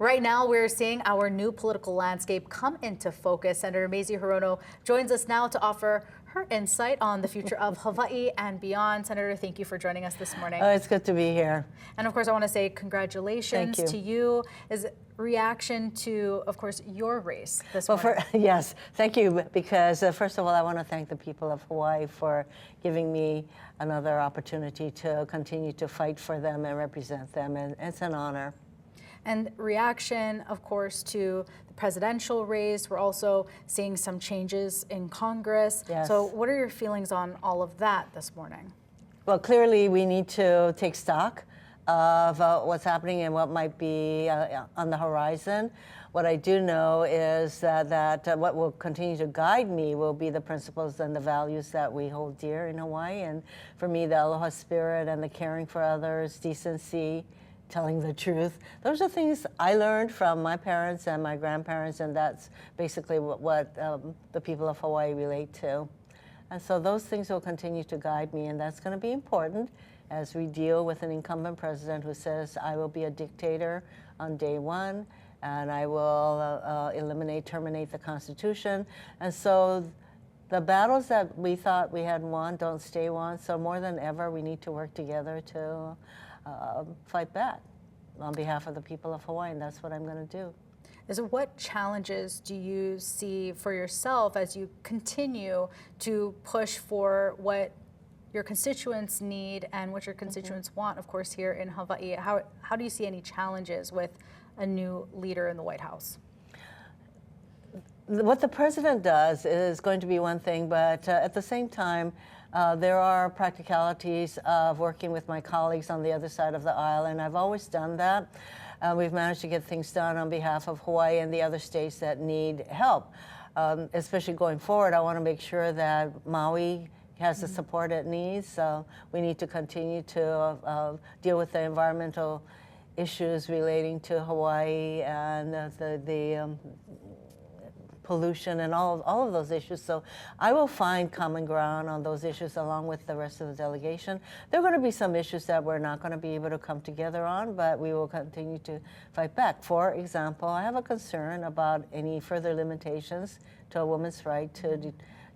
Right now, we're seeing our new political landscape come into focus. Senator Mazie Hirono joins us now to offer her insight on the future of Hawaii and beyond. Senator, thank you for joining us this morning. It's good to be here. And of course, I want to say congratulations to you. As reaction to, of course, your race this morning. Yes, thank you, because first of all, I want to thank the people of Hawaii for giving me another opportunity to continue to fight for them and represent them, and it's an honor. And reaction, of course, to the presidential race. We're also seeing some changes in Congress. Yes. So what are your feelings on all of that this morning? Well, clearly we need to take stock of what's happening and what might be on the horizon. What I do know is that what will continue to guide me will be the principles and the values that we hold dear in Hawaii. And for me, the aloha spirit and the caring for others, decency, telling the truth. Those are things I learned from my parents and my grandparents, and that's basically what the people of Hawaii relate to. And so those things will continue to guide me, and that's going to be important as we deal with an incumbent president who says, I will be a dictator on day one, and I will terminate the Constitution. And so the battles that we thought we had won don't stay won, so more than ever we need to work together to fight back on behalf of the people of Hawaii, and that's what I'm going to do. So what challenges do you see for yourself as you continue to push for what your constituents need and what your constituents want, of course, here in Hawaii? How do you see any challenges with a new leader in the White House? What the president does is going to be one thing, but at the same time, there are practicalities of working with my colleagues on the other side of the aisle, and I've always done that. We've managed to get things done on behalf of Hawaii and the other states that need help. Especially going forward, I want to make sure that Maui has the support it needs. So we need to continue to deal with the environmental issues relating to Hawaii and the pollution and all of those issues. So I will find common ground on those issues along with the rest of the delegation. There are going to be some issues that we're not going to be able to come together on, but we will continue to fight back. For example, I have a concern about any further limitations to a woman's right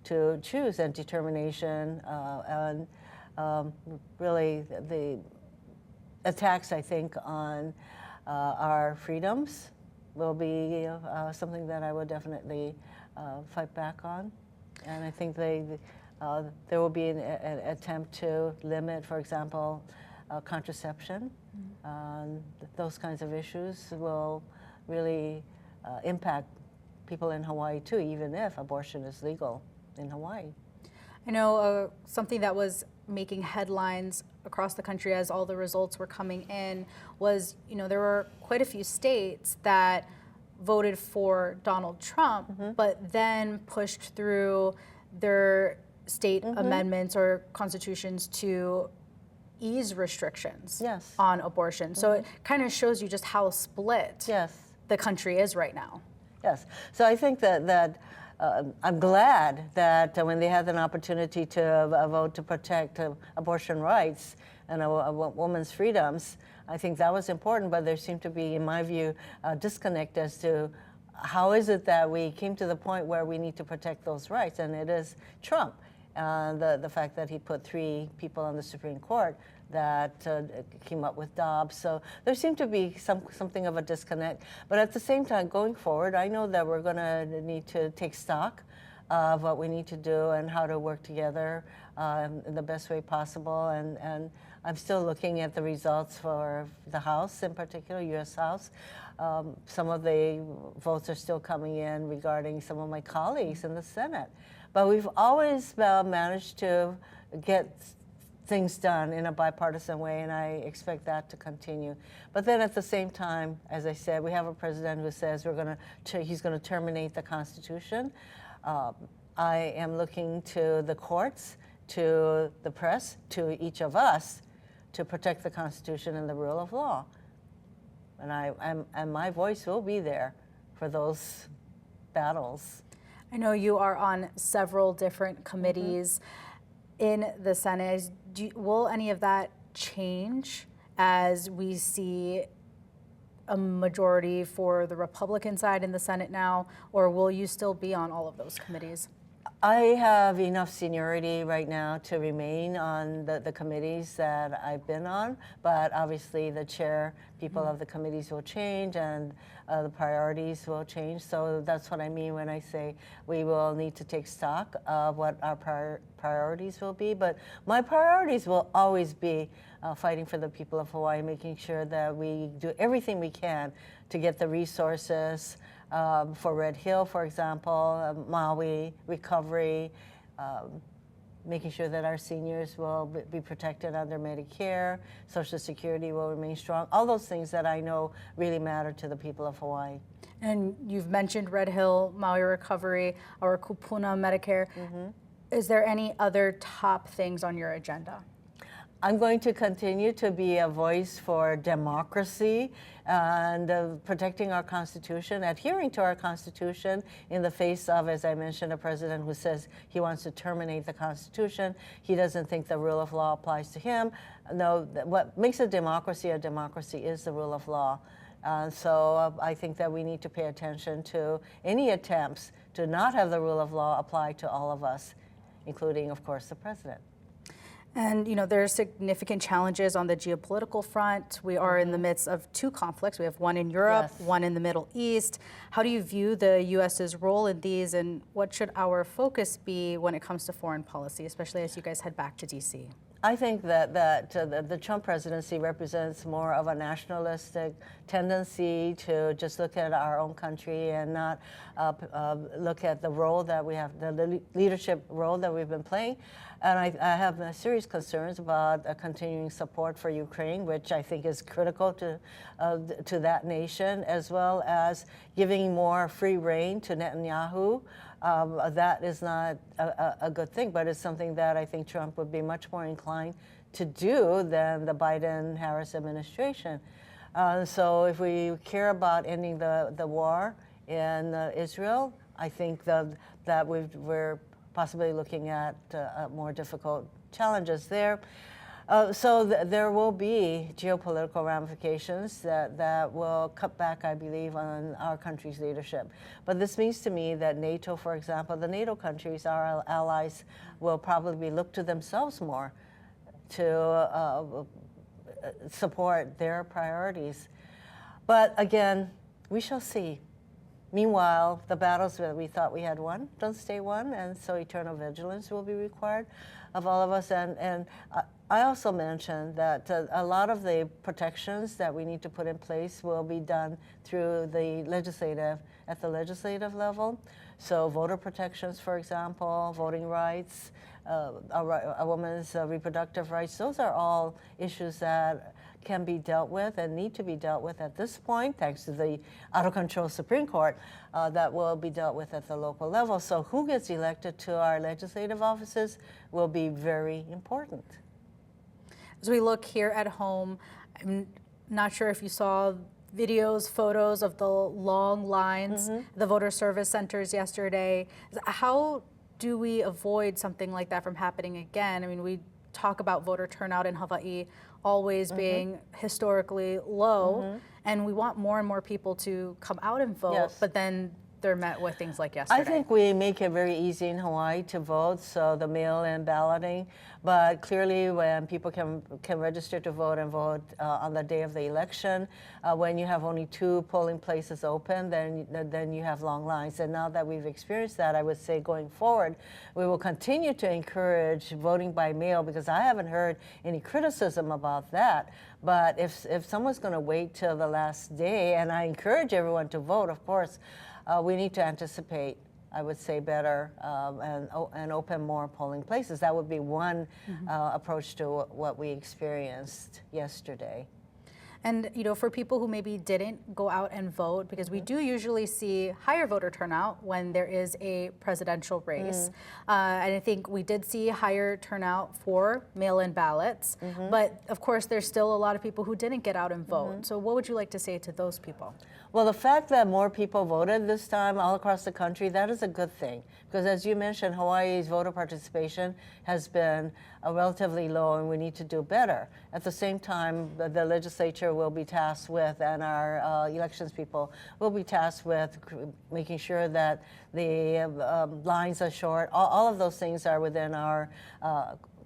to choose and determination, and really the attacks, I think, on our freedoms will be something that I would definitely fight back on. And I think there will be an attempt to limit, for example, contraception. Those kinds of issues will really impact people in Hawaii too, even if abortion is legal in Hawaii. I know something that was making headlines across the country as all the results were coming in was, there were quite a few states that voted for Donald Trump, but then pushed through their state amendments or constitutions to ease restrictions on abortion. So it kind of shows you just how split the country is right now. Yes. So I think that I'm glad that when they had an opportunity to vote to protect abortion rights and a woman's freedoms, I think that was important, but there seemed to be, in my view, a disconnect as to how is it that we came to the point where we need to protect those rights, and it is Trump. The fact that he put 3 people on the Supreme Court that came up with Dobbs. So there seemed to be something of a disconnect. But at the same time, going forward, I know that we're going to need to take stock of what we need to do and how to work together in the best way possible. And I'm still looking at the results for the House in particular, U.S. House. Some of the votes are still coming in regarding some of my colleagues in the Senate. But we've always managed to get things done in a bipartisan way, and I expect that to continue. But then at the same time, as I said, we have a president who says he's going to terminate the Constitution. I am looking to the courts, to the press, to each of us to protect the Constitution and the rule of law. And my voice will be there for those battles. I know you are on several different committees in the Senate. Will any of that change as we see a majority for the Republican side in the Senate now, or will you still be on all of those committees? I have enough seniority right now to remain on the committees that I've been on, but obviously the people of the committees will change and the priorities will change. So that's what I mean when I say we will need to take stock of what our priorities will be. But my priorities will always be fighting for the people of Hawaii, making sure that we do everything we can to get the resources for Red Hill, for example, Maui, recovery, making sure that our seniors will be protected under Medicare, Social Security will remain strong, all those things that I know really matter to the people of Hawaii. And you've mentioned Red Hill, Maui recovery, our kupuna Medicare. Is there any other top things on your agenda? I'm going to continue to be a voice for democracy and protecting our Constitution, adhering to our Constitution in the face of, as I mentioned, a president who says he wants to terminate the Constitution. He doesn't think the rule of law applies to him. No, what makes a democracy is the rule of law. So I think that we need to pay attention to any attempts to not have the rule of law apply to all of us, including, of course, the president. And, you know, there are significant challenges on the geopolitical front. We are in the midst of two conflicts. We have one in Europe, one in the Middle East. How do you view the U.S.'s role in these, and what should our focus be when it comes to foreign policy, especially as you guys head back to D.C.? I think that the Trump presidency represents more of a nationalistic tendency to just look at our own country and not look at the role that we have, the leadership role that we've been playing. And I have serious concerns about continuing support for Ukraine, which I think is critical to that nation, as well as giving more free rein to Netanyahu. That is not a good thing, but it's something that I think Trump would be much more inclined to do than the Biden-Harris administration. So if we care about ending the war in Israel, I think that we're possibly looking at more difficult challenges there. So there will be geopolitical ramifications that will cut back, I believe, on our country's leadership. But this means to me that NATO, for example, the NATO countries, our allies, will probably look to themselves more to support their priorities. But again, we shall see. Meanwhile, the battles that we thought we had won don't stay won, and so eternal vigilance will be required of all of us. And I also mentioned that a lot of the protections that we need to put in place will be done through at the legislative level. So voter protections, for example, voting rights, a woman's reproductive rights, those are all issues that can be dealt with and need to be dealt with at this point, thanks to the out-of-control Supreme Court, that will be dealt with at the local level. So who gets elected to our legislative offices will be very important. As we look here at home, I'm not sure if you saw videos, photos of the long lines, the voter service centers yesterday. How do we avoid something like that from happening again? I mean, we talk about voter turnout in Hawaii always being historically low, and we want more and more people to come out and vote, but then they're met with things like yesterday. I think we make it very easy in Hawaii to vote, so the mail-in balloting. But clearly, when people can register to vote and vote on the day of the election, when you have only 2 polling places open, then you have long lines. And now that we've experienced that, I would say going forward, we will continue to encourage voting by mail, because I haven't heard any criticism about that. But if someone's going to wait till the last day, and I encourage everyone to vote, of course, we need to anticipate, I would say, better and open more polling places. That would be one approach to what we experienced yesterday. And, you know, for people who maybe didn't go out and vote, because we do usually see higher voter turnout when there is a presidential race. And I think we did see higher turnout for mail-in ballots. But of course, there's still a lot of people who didn't get out and vote. So what would you like to say to those people? Well, the fact that more people voted this time all across the country, that is a good thing. Because as you mentioned, Hawaii's voter participation has been relatively low, and we need to do better. At the same time, the legislature legislature will be tasked with, and our elections people will be tasked with making sure that the lines are short. All of those things are within our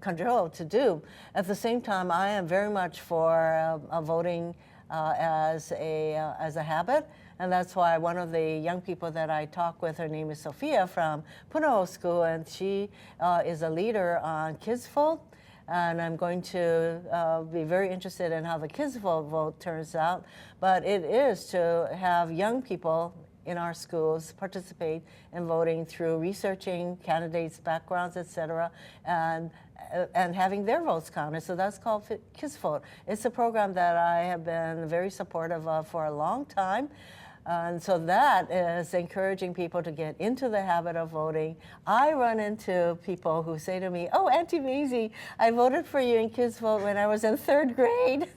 control to do. At the same time, I am very much for voting as a habit, and that's why one of the young people that I talk with, her name is Sophia from Punahou School, and she is a leader on Kids Vote. And I'm going to be very interested in how the Kids Vote turns out. But it is to have young people in our schools participate in voting through researching candidates' backgrounds, et cetera, and having their votes counted. So that's called Kids Vote. It's a program that I have been very supportive of for a long time. And so that is encouraging people to get into the habit of voting. I run into people who say to me, "Oh, Auntie Mazie, I voted for you in Kids Vote when I was in 3rd grade."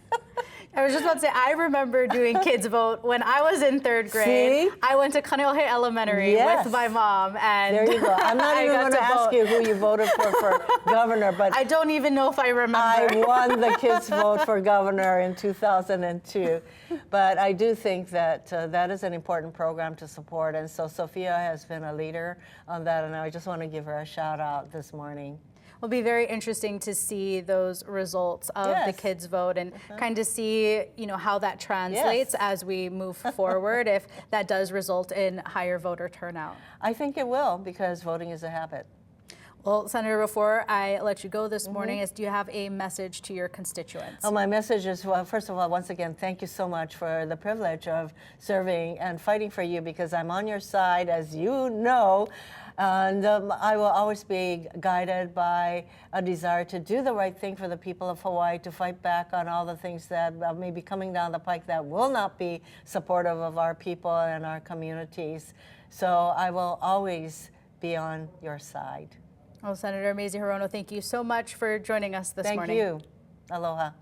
I was just about to say, I remember doing Kids Vote when I was in 3rd grade. See? I went to Kaneohe Elementary with my mom, and there you go. I'm not even going to ask you who you voted for governor, but I don't even know if I remember. I won the Kids Vote for governor in 2002. But I do think that that is an important program to support, and so Sophia has been a leader on that, and I just want to give her a shout out this morning. It'll be very interesting to see those results of the Kids Vote and kind of see, how that translates as we move forward, if that does result in higher voter turnout. I think it will, because voting is a habit. Well, Senator, before I let you go this morning, do you have a message to your constituents? Oh, my message is, well, first of all, once again, thank you so much for the privilege of serving and fighting for you, because I'm on your side, as you know. And I will always be guided by a desire to do the right thing for the people of Hawaii, to fight back on all the things that may be coming down the pike that will not be supportive of our people and our communities. So I will always be on your side. Well, Senator Mazie Hirono, thank you so much for joining us this morning. Thank you. Aloha.